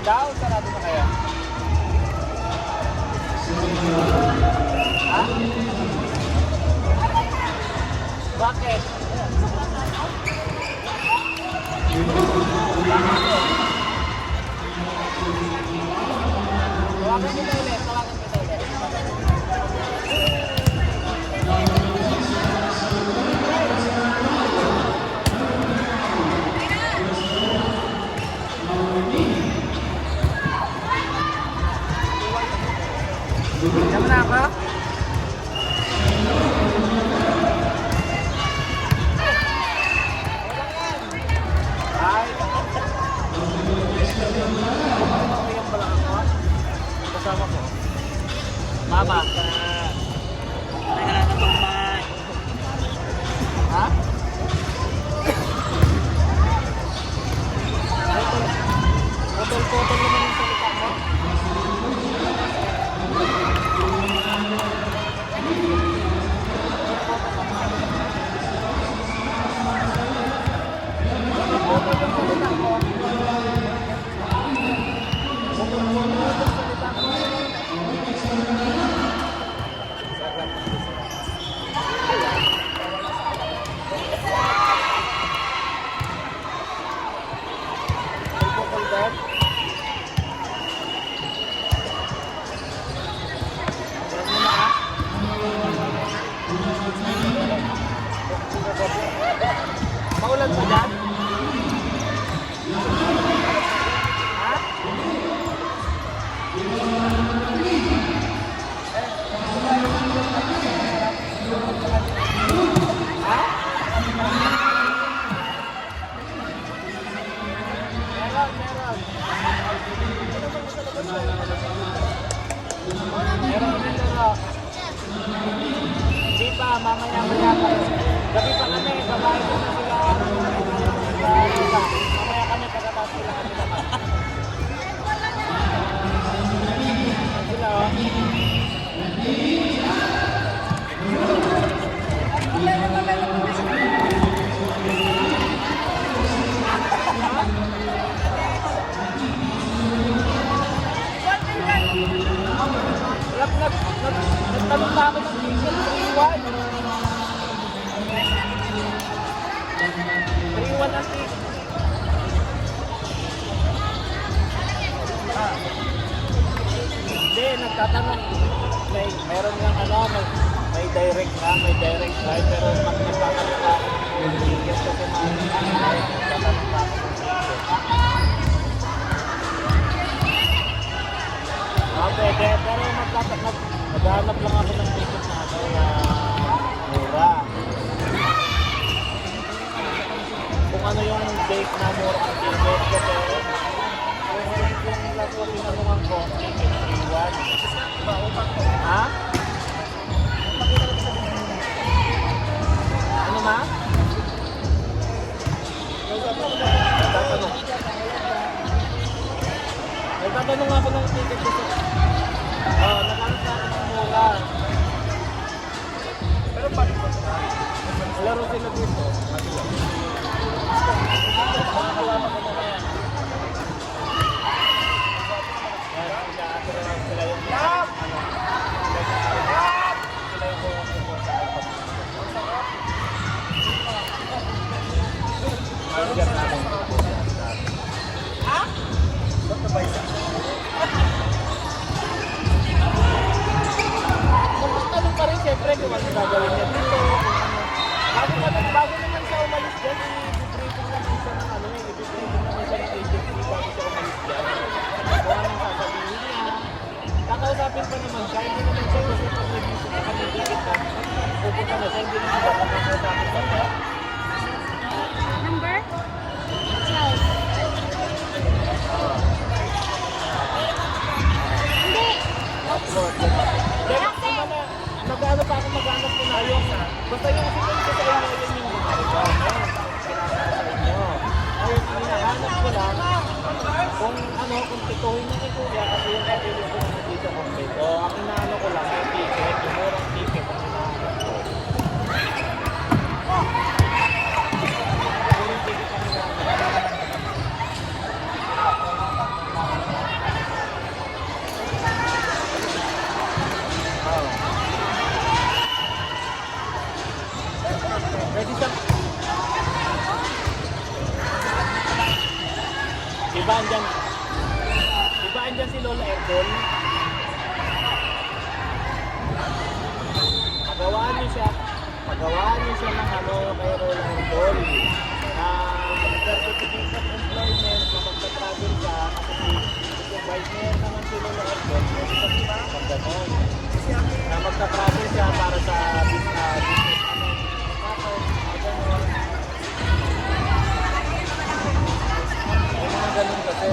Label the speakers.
Speaker 1: Daw, sarado na kaya? Ha? Bakit? Tawagan kita ulit, tawagan kita ulit. Diyan na ako? Ay! Yung pala ako? Kasama ko. Mama. Teka lang natumay. Ha? Putol-putol naman yung salita mo. Maulan ba dyan? Ha? Ha? Meron. Di pa, mamaya-maya pa. Gabi pa kami, babae ko na sila. Mamaya kami pagkatapos sila kami naman. Sila o. Nagtanong namin ng t-shirt sa iwan. magtatanong, meron ng ano, may direct na, may direct drive, pero pag nagtatanong ka ako ng ticket kasi magtatanong ka ako ng ticket. Pwede, pero maghanap lang ako ng ticket na ano, na mura. Kung ano yung date na mura ang ticket, kasi yung last na tinanungan ko, ticket 3-1. Ha? Ano ma? Nagtatanong. Nagtatanong ako ng ticket ko. Naghanap na ako ng mura. Pero bakit ba? Laro sila dito. Makakalaman ko mamaya. Sila yung magtatanong pa rin siyempre kung ano gagawin niya dito. Bago naman siya umalis dyan, i-briefing naman siya ng ano, i-briefing naman siya ng agency bago siya umalis dyan. Kung anong sasabihin niya. Kakausapin pa naman siya, hindi naman siya kasi pag nag-isip na kami dikit na pupunta na siya, hindi naman siya kakausapin pa siya.
Speaker 2: Number? 12. Hindi.
Speaker 1: Nag-ano pa ako mag-anak ko na yung basta yung sinunod ko sa inyo yun yung ginagawa mo. Pinasa ko sa inyo. Ayun, hinahanap ko lang kung ano, kung tituhin na ni Kuya kasi yung kapilip ko na dito kompleto. Ang inaano ko lang yung ticket, yung murang ticket ang hinahanap ko. Murang ticket ang hinahanap ko. Ready sa... Diba andyan si Lola Erdol? Pagawaan niyo siya ng ano kay Lola Erdol na certificate of employment kung magta-travel ka kasi supervisor naman si Lola Erdol pag gano'n na magta-travel siya para sa business may mga ganun kasi